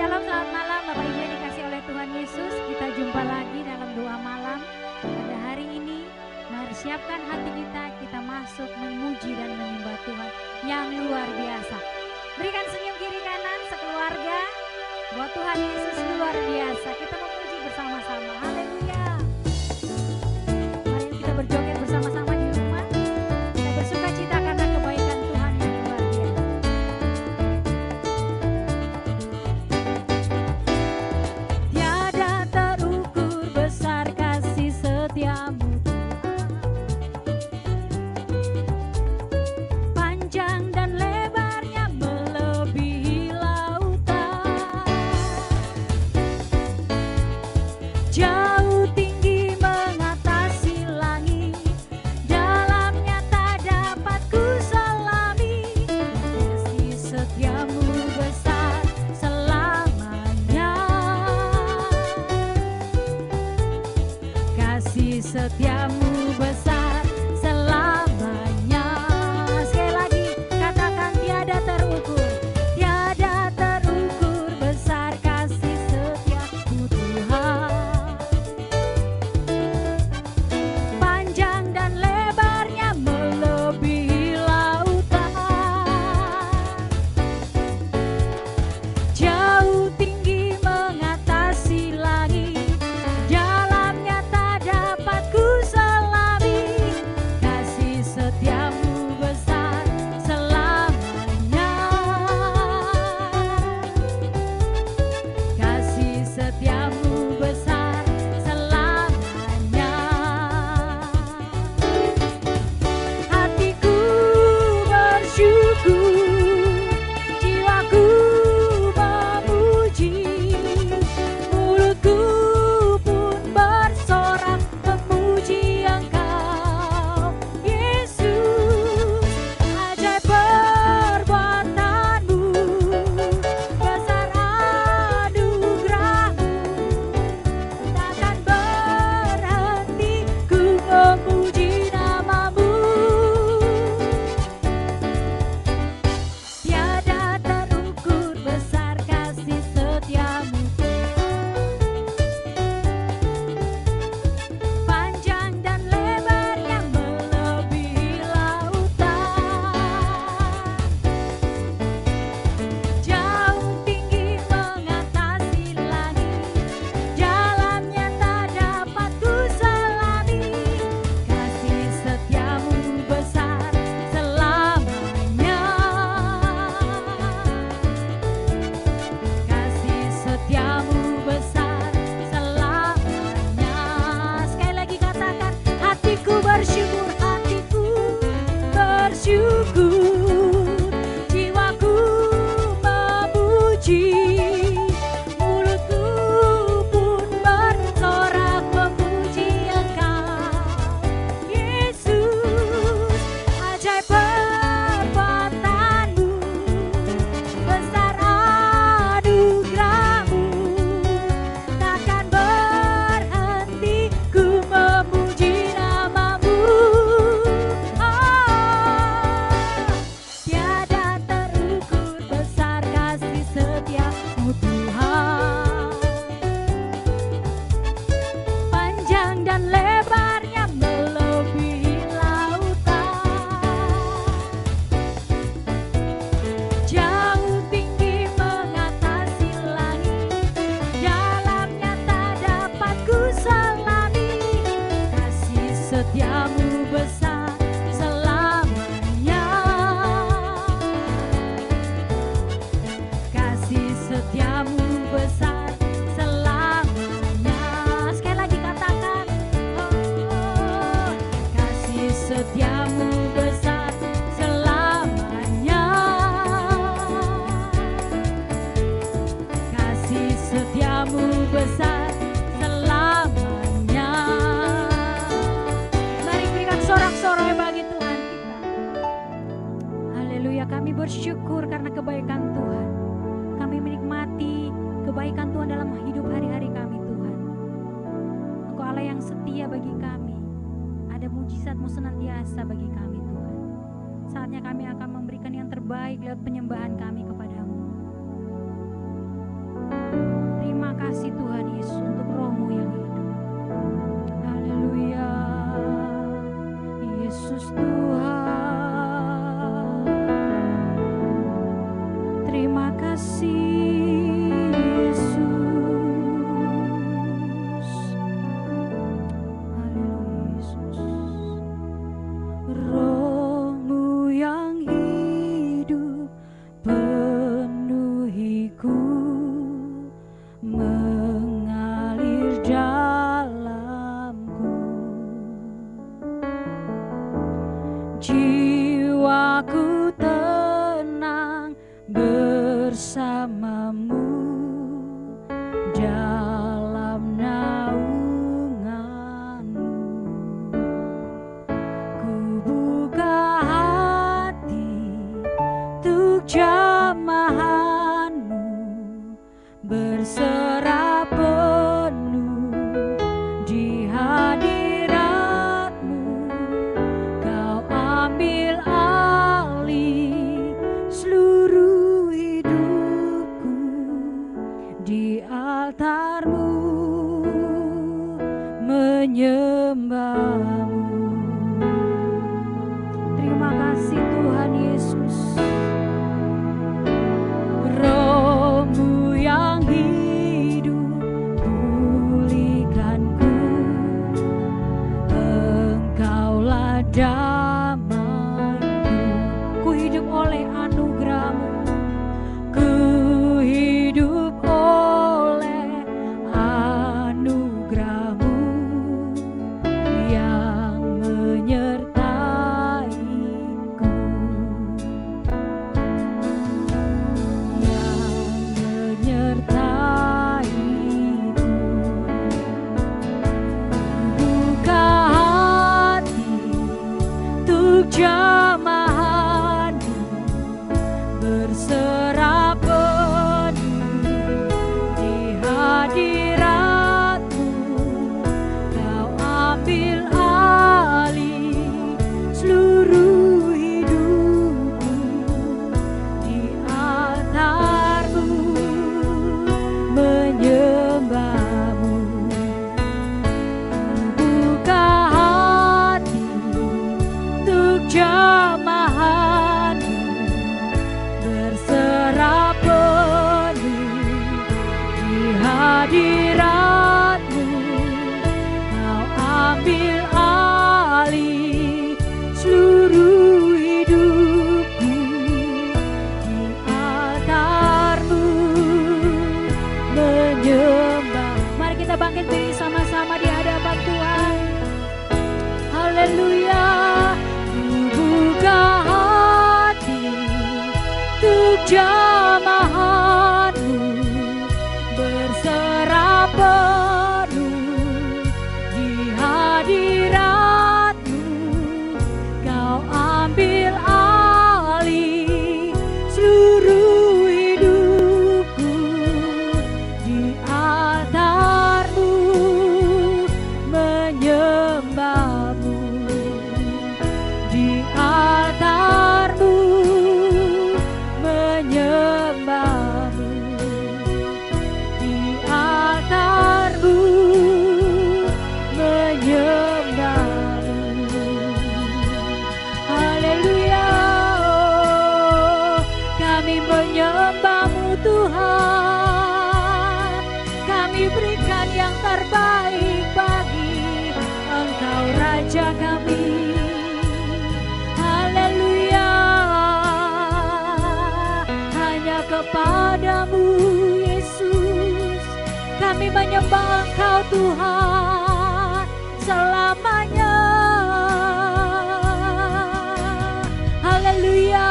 Shalom, selamat malam Bapak Ibu yang dikasih oleh Tuhan Yesus. Kita jumpa lagi dalam doa malam. Pada hari ini, mari siapkan hati kita masuk memuji dan menyembah Tuhan yang luar biasa. Berikan senyum kiri kanan sekeluarga, buat Tuhan Yesus luar biasa. Kita memuji bersama-sama, haleluya. Mari kita berjoget bersama-sama di rumah. Kita bersuka cita karena kebaikan Tuhan yang luar biasa. Tiada terukur besar kasih setiamu, panjang dan lebarnya melebihi lautan, jauh tinggi mengatasi langit, dalamnya tak dapat ku selami. Kasih setiamu besar selamanya, kasih setiamu besar selamanya. Sekali lagi katakan, tiada terukur besar kasih setiamu Tuhan, panjang dan lebarnya melebihi lautan, jauh tinggi mengatasi langit, dalamnya tak dapat ku selami. Kasih setiamu besar selamanya, kasih setiamu besar selamanya. Hatiku bersyukur, jiwaku memuji, mulutku pun bersorak memuji Engkau Yesus. Ajaib perbuatanmu, besar anugerahmu, takkan berhenti ku memuji namamu. Tiada terukur besar kasih setiamu, panjang dan lebarnya melebihi lautan, jauh tinggi mengatasi langit, dalamnya tak dapat ku selami. Kasih setiamu besar selamanya, kasih setiamu besar selamanya. Sekali lagi katakan, hatiku bersyukur, jiwaku memuji, mulutku pun bersorak memuji Engkau Yesus. Ajaib perbuatanmu, besar anugerahmu, takkan berhenti ku memuji namamu. Tiada terukur besar kasih setiamu Tuhan, panjang dan lebarnya melebihi lautan, jauh tinggi mengatasi langit, dalamnya tak dapat ku selami. Kasih setiamu besar selamanya, kasih setiamu besar selamanya. Sekali lagi katakan, oh, kasih setiamu besar selamanya, kasih setiamu besar selamanya. Mari berikan sorak-sorai bagi Tuhan kita. Haleluya, kami bersyukur karena kebaikan Tuhan. Kami menikmati kebaikan Tuhan dalam hidup hari-hari kami Tuhan. Engkau Allah yang setia bagi kami. Ada mujizat-Mu senantiasa bagi kami Tuhan. Saatnya kami akan memberikan yang terbaik lewat penyembahan kami kepadamu. kasih Tuhan Yesus untuk roh-Mu yang hidup. Haleluya, Yesus Tuhan. Terima kasih Yesus. Haleluya Yesus. Roh-Mu yang hidup penuhiku, mengalir dalamku. Jiwaku tenang bersamamu dalam naunganmu. Ku buka hati untuk jamahanmu, berserah penuh di hadiratmu. Kau ambil alih seluruh hidupku di altarmu, menyembahmu. Terima kasih Tuhan Yesus. Roh-Mu yang hidup pulihkanku, Engkaulah damaiku. Ku hidup oleh anugerah-Mu, ku hidup oleh anugerah-Mu yang menyertaiku, yang menyertaiku. Buka hati untuk jamahanmu, berserah penuh di hadiratmu. Kau ambil alih seluruh hidupku di altarmu, menyembahmu. Buka hati untuk jamahanmu, berserah penuh di hadiratmu. Kau ambil alih seluruh hidupku di altarmu, menyembah. Mari kita bangkit berdiri sama-sama di hadapan Tuhan. Haleluya. Ku buka hati untuk jamahanmu, berserah penuh di hadiratmu. Kau ambil alih seluruh hidupku di altarmu, menyembahmu. Di altarmu, menyembahmu. Di altarmu, menyembahmu. Haleluya. Oh, kami menyembahmu Tuhan. Kami berikan yang terbaik bagi Engkau Raja kami. Haleluya. Hanya kepadamu Yesus kami menyembah Engkau Tuhan selamanya. Haleluya.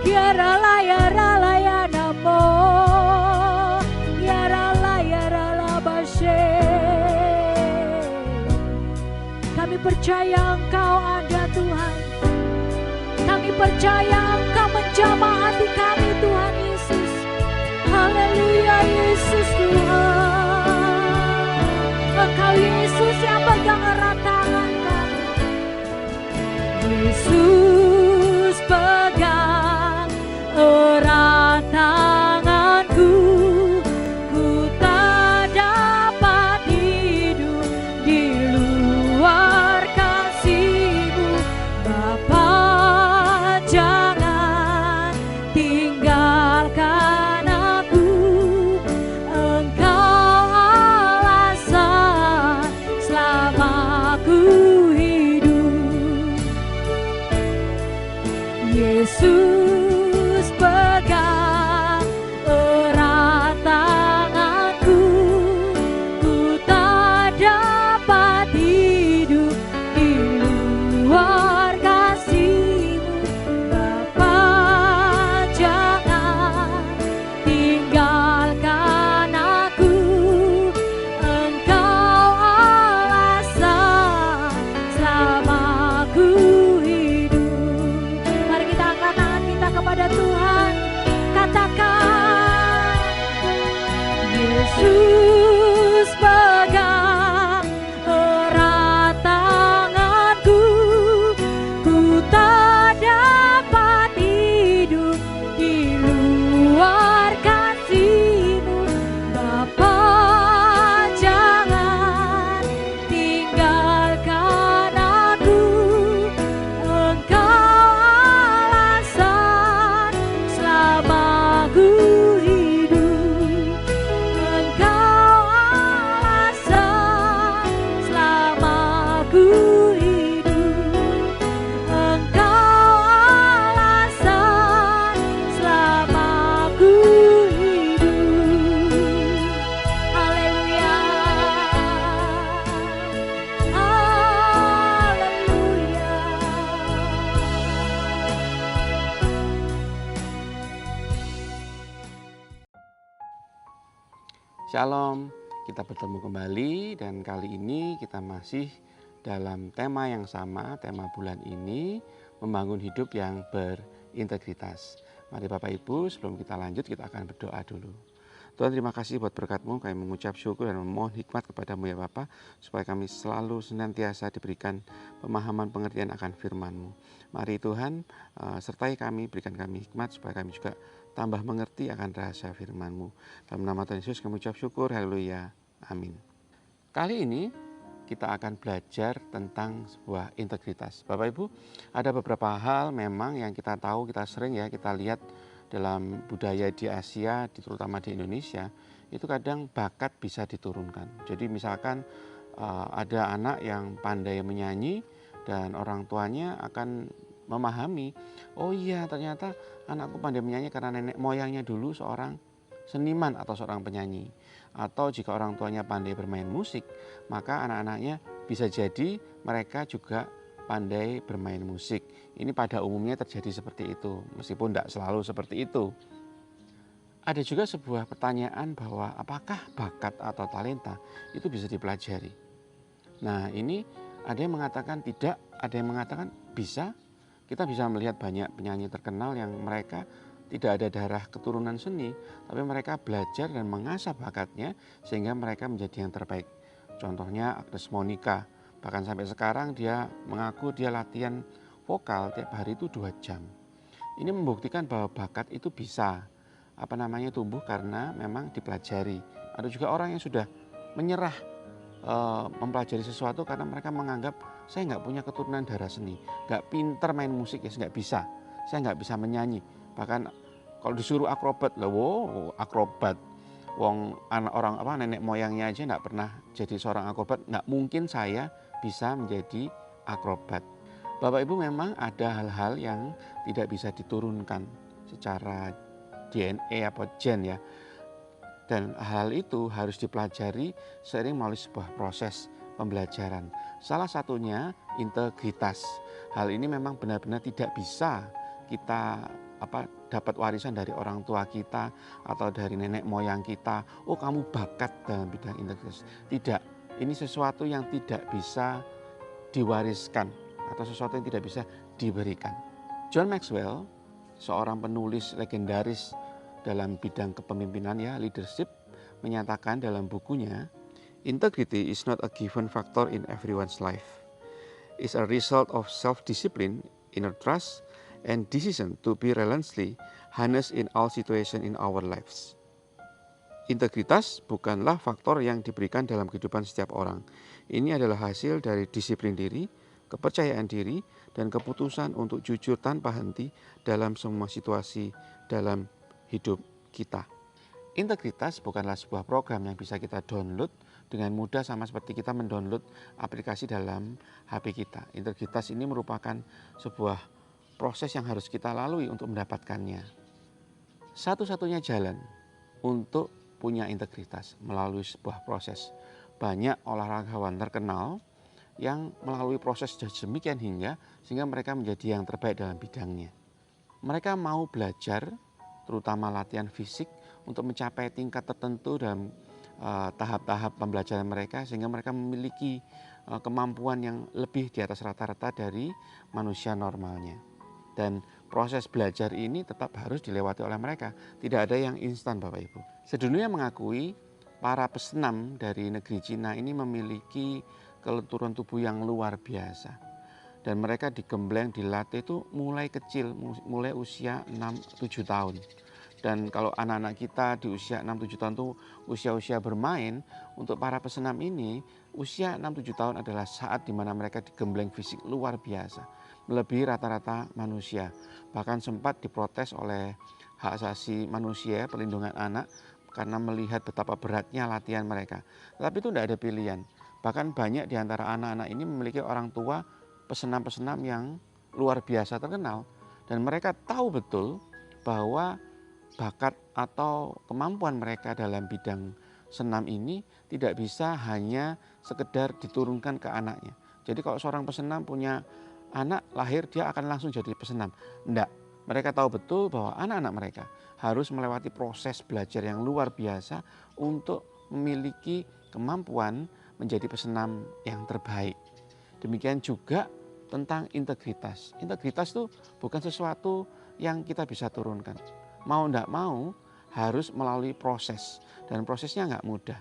Yarala yarala ya namo, yarala yarala bashe. Kami percaya Engkau ada Tuhan. Kami percaya Engkau menjamah hati kami Tuhan Yesus. Haleluya Yesus Tuhan. Engkau Yesus yang pegang erat tangan kami. Yesus pegang erat tanganku. Yesus pegang erat tanganku, ku tak dapat hidup di luar kasih-Mu. Bapa, jangan tinggalkan aku, Engkau alasan selama ku hidup. Mari kita angkat tangan kita kepada Tuhan, katakan, Yesus pegang erat tanganku, ku tak dapat hidup di luar kasih-Mu. Bapa, jangan tinggalkan aku, Engkau alasan selama ku hidup. Engkau alasan selama ku hidup. Engkau alasan selama ku hidup. Haleluya. Haleluya. Shalom, kita bertemu kembali dan kali ini kita masih dalam tema yang sama, tema bulan ini, membangun hidup yang berintegritas. Mari Bapak Ibu, sebelum kita lanjut kita akan berdoa dulu. Tuhan, terima kasih buat berkat-Mu, kami mengucap syukur dan memohon hikmat kepada-Mu ya Bapa, supaya kami selalu senantiasa diberikan pemahaman pengertian akan firman-Mu. Mari Tuhan, sertai kami, berikan kami hikmat supaya kami juga tambah mengerti akan rahasia firman-Mu. Dalam nama Tuhan Yesus kami ucap syukur, haleluya, amin. Kali ini kita akan belajar tentang sebuah integritas. Bapak Ibu, ada beberapa hal memang yang kita tahu, kita sering ya, kita lihat dalam budaya di Asia, terutama di Indonesia, itu kadang bakat bisa diturunkan. Jadi misalkan ada anak yang pandai menyanyi dan orang tuanya akan memahami, oh iya ternyata anakku pandai menyanyi karena nenek moyangnya dulu seorang seniman atau seorang penyanyi. Atau jika orang tuanya pandai bermain musik, maka anak-anaknya bisa jadi mereka juga pandai bermain musik. Ini pada umumnya terjadi seperti itu, meskipun tidak selalu seperti itu. Ada juga sebuah pertanyaan bahwa apakah bakat atau talenta itu bisa dipelajari. Nah ini ada yang mengatakan tidak, ada yang mengatakan bisa. Kita bisa melihat banyak penyanyi terkenal yang mereka tidak ada darah keturunan seni, tapi mereka belajar dan mengasah bakatnya sehingga mereka menjadi yang terbaik. Contohnya Agnes Monica, bahkan sampai sekarang dia mengaku dia latihan vokal tiap hari itu 2 jam. Ini membuktikan bahwa bakat itu bisa tumbuh karena memang dipelajari. Ada juga orang yang sudah menyerah mempelajari sesuatu karena mereka menganggap saya nggak punya keturunan darah seni, nggak pinter main musik ya, nggak bisa, saya nggak bisa menyanyi. Bahkan kalau disuruh akrobat, wow akrobat, nenek moyangnya aja nggak pernah jadi seorang akrobat, nggak mungkin saya bisa menjadi akrobat. Bapak Ibu, memang ada hal-hal yang tidak bisa diturunkan secara DNA atau gen ya. Dan hal itu harus dipelajari seiring melalui sebuah proses pembelajaran. Salah satunya integritas. Hal ini memang benar-benar tidak bisa kita dapat warisan dari orang tua kita atau dari nenek moyang kita. Oh, kamu bakat dalam bidang integritas. Tidak, ini sesuatu yang tidak bisa diwariskan atau sesuatu yang tidak bisa diberikan. John Maxwell, seorang penulis legendaris dalam bidang kepemimpinan ya, leadership, menyatakan dalam bukunya, integrity is not a given factor in everyone's life. It's a result of self-discipline, inner trust, and decision to be relentlessly honest in all situations in our lives. Integritas bukanlah faktor yang diberikan dalam kehidupan setiap orang. Ini adalah hasil dari disiplin diri, kepercayaan diri, dan keputusan untuk jujur tanpa henti dalam semua situasi dalam hidup kita. Integritas bukanlah sebuah program yang bisa kita download dengan mudah sama seperti kita mendownload aplikasi dalam HP kita. Integritas ini merupakan sebuah proses yang harus kita lalui untuk mendapatkannya. Satu-satunya jalan untuk punya integritas melalui sebuah proses. Banyak olahragawan terkenal yang melalui proses demikian sehingga mereka menjadi yang terbaik dalam bidangnya. Mereka mau belajar, terutama latihan fisik, untuk mencapai tingkat tertentu dalam tahap-tahap pembelajaran mereka, sehingga mereka memiliki kemampuan yang lebih di atas rata-rata dari manusia normalnya. Dan proses belajar ini tetap harus dilewati oleh mereka. Tidak ada yang instan, Bapak Ibu. Sedunia mengakui para pesenam dari negeri Cina ini memiliki kelenturan tubuh yang luar biasa. Dan mereka digembleng, dilatih itu mulai kecil, mulai usia 6-7 tahun. Dan kalau anak-anak kita di usia 6-7 tahun itu usia-usia bermain, untuk para pesenam ini usia 6-7 tahun adalah saat di mana mereka digembleng fisik luar biasa, melebihi rata-rata manusia. Bahkan sempat diprotes oleh hak asasi manusia, perlindungan anak, karena melihat betapa beratnya latihan mereka. Tetapi itu tidak ada pilihan. Bahkan banyak di antara anak-anak ini memiliki orang tua pesenam-pesenam yang luar biasa terkenal. Dan mereka tahu betul bahwa bakat atau kemampuan mereka dalam bidang senam ini tidak bisa hanya sekedar diturunkan ke anaknya. Jadi kalau seorang pesenam punya anak lahir, dia akan langsung jadi pesenam. Enggak, mereka tahu betul bahwa anak-anak mereka harus melewati proses belajar yang luar biasa untuk memiliki kemampuan menjadi pesenam yang terbaik. Demikian juga tentang integritas. Integritas itu bukan sesuatu yang kita bisa turunkan. Mau enggak mau harus melalui proses, dan prosesnya enggak mudah.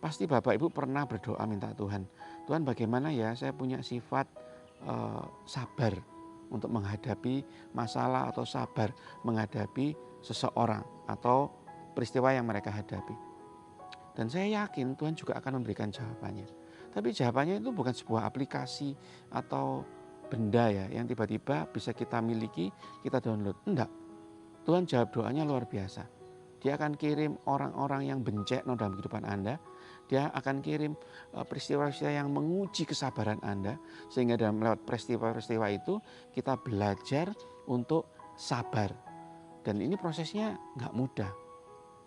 Pasti Bapak Ibu pernah berdoa minta Tuhan, Tuhan bagaimana ya saya punya sifat sabar untuk menghadapi masalah atau sabar menghadapi seseorang atau peristiwa yang mereka hadapi. Dan saya yakin Tuhan juga akan memberikan jawabannya. Tapi jawabannya itu bukan sebuah aplikasi atau benda ya yang tiba-tiba bisa kita miliki, kita download. Enggak. Tuhan jawab doanya luar biasa. Dia akan kirim orang-orang yang bencek dalam kehidupan Anda. Dia akan kirim peristiwa-peristiwa yang menguji kesabaran Anda. Sehingga dalam lewat peristiwa-peristiwa itu kita belajar untuk sabar. Dan ini prosesnya nggak mudah.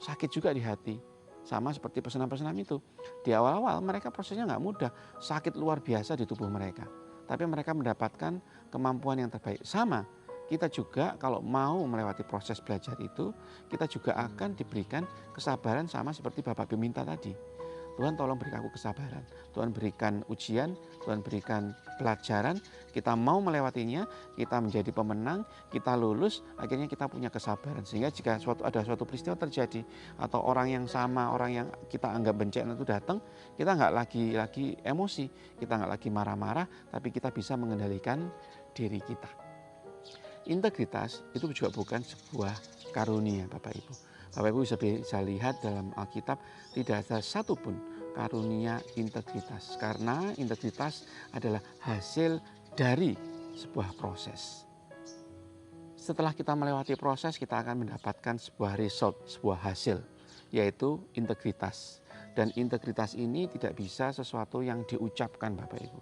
Sakit juga di hati. Sama seperti pesenam-pesenam itu. Di awal-awal mereka prosesnya nggak mudah. Sakit luar biasa di tubuh mereka. Tapi mereka mendapatkan kemampuan yang terbaik. Sama, kita juga kalau mau melewati proses belajar itu, kita juga akan diberikan kesabaran sama seperti Bapak Ibu minta tadi. Tuhan tolong beri aku kesabaran. Tuhan berikan ujian, Tuhan berikan pelajaran. Kita mau melewatinya, kita menjadi pemenang, kita lulus, akhirnya kita punya kesabaran. Sehingga jika ada suatu peristiwa terjadi atau orang yang sama, orang yang kita anggap bencana itu datang, kita nggak lagi emosi, kita nggak lagi marah-marah, tapi kita bisa mengendalikan diri kita. Integritas itu juga bukan sebuah karunia, Bapak Ibu. Bapak Ibu bisa lihat dalam Alkitab tidak ada satupun karunia integritas. Karena integritas adalah hasil dari sebuah proses. Setelah kita melewati proses, kita akan mendapatkan sebuah result, sebuah hasil, yaitu integritas. Dan integritas ini tidak bisa sesuatu yang diucapkan, Bapak Ibu.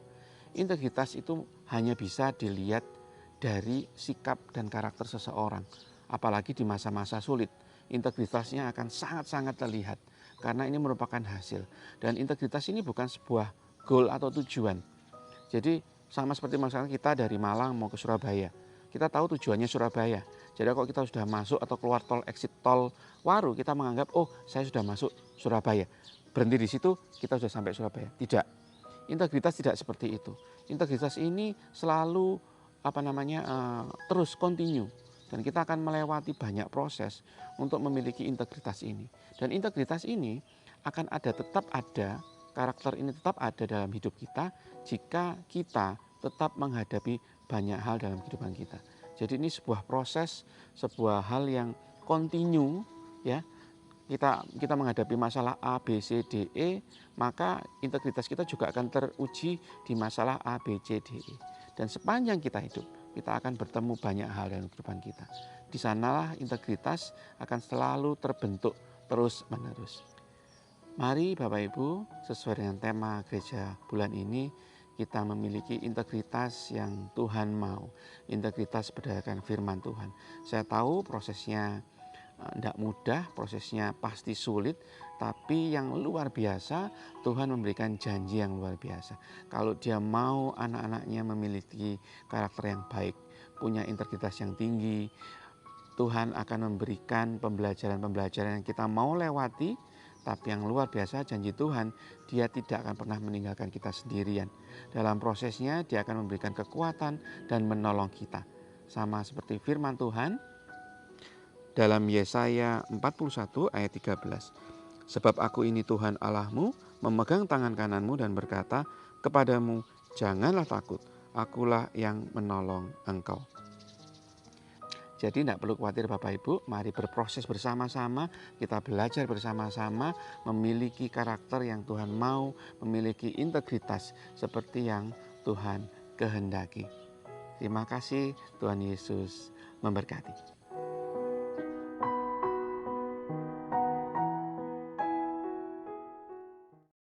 Integritas itu hanya bisa dilihat dari sikap dan karakter seseorang. Apalagi di masa-masa sulit. Integritasnya akan sangat-sangat terlihat karena ini merupakan hasil. Dan integritas ini bukan sebuah goal atau tujuan. Jadi sama seperti misalnya kita dari Malang mau ke Surabaya. Kita tahu tujuannya Surabaya. Jadi kalau kita sudah masuk atau keluar tol exit tol Waru, kita menganggap oh saya sudah masuk Surabaya. Berhenti di situ kita sudah sampai Surabaya. Tidak. Integritas tidak seperti itu. Integritas ini selalu terus continue. Dan kita akan melewati banyak proses untuk memiliki integritas ini. Dan integritas ini akan tetap ada, karakter ini tetap ada dalam hidup kita jika kita tetap menghadapi banyak hal dalam kehidupan kita. Jadi ini sebuah proses, sebuah hal yang continue ya. Kita menghadapi masalah A, B, C, D, E, maka integritas kita juga akan teruji di masalah A, B, C, D, E. Dan sepanjang kita hidup, kita akan bertemu banyak hal dalam kehidupan kita. Di sanalah integritas akan selalu terbentuk terus-menerus. Mari Bapak Ibu, sesuai dengan tema gereja bulan ini, kita memiliki integritas yang Tuhan mau, integritas berdasarkan firman Tuhan. Saya tahu prosesnya tidak mudah, prosesnya pasti sulit, tapi yang luar biasa Tuhan memberikan janji yang luar biasa. Kalau Dia mau anak-anaknya memiliki karakter yang baik, punya integritas yang tinggi, Tuhan akan memberikan pembelajaran-pembelajaran yang kita mau lewati. Tapi yang luar biasa janji Tuhan, Dia tidak akan pernah meninggalkan kita sendirian. Dalam prosesnya Dia akan memberikan kekuatan dan menolong kita. Sama seperti firman Tuhan dalam Yesaya 41 ayat 13. Sebab aku ini Tuhan Allahmu, memegang tangan kananmu dan berkata kepadamu, janganlah takut, akulah yang menolong engkau. Jadi tidak perlu khawatir Bapak Ibu, mari berproses bersama-sama, kita belajar bersama-sama, memiliki karakter yang Tuhan mau, memiliki integritas seperti yang Tuhan kehendaki. Terima kasih, Tuhan Yesus memberkati.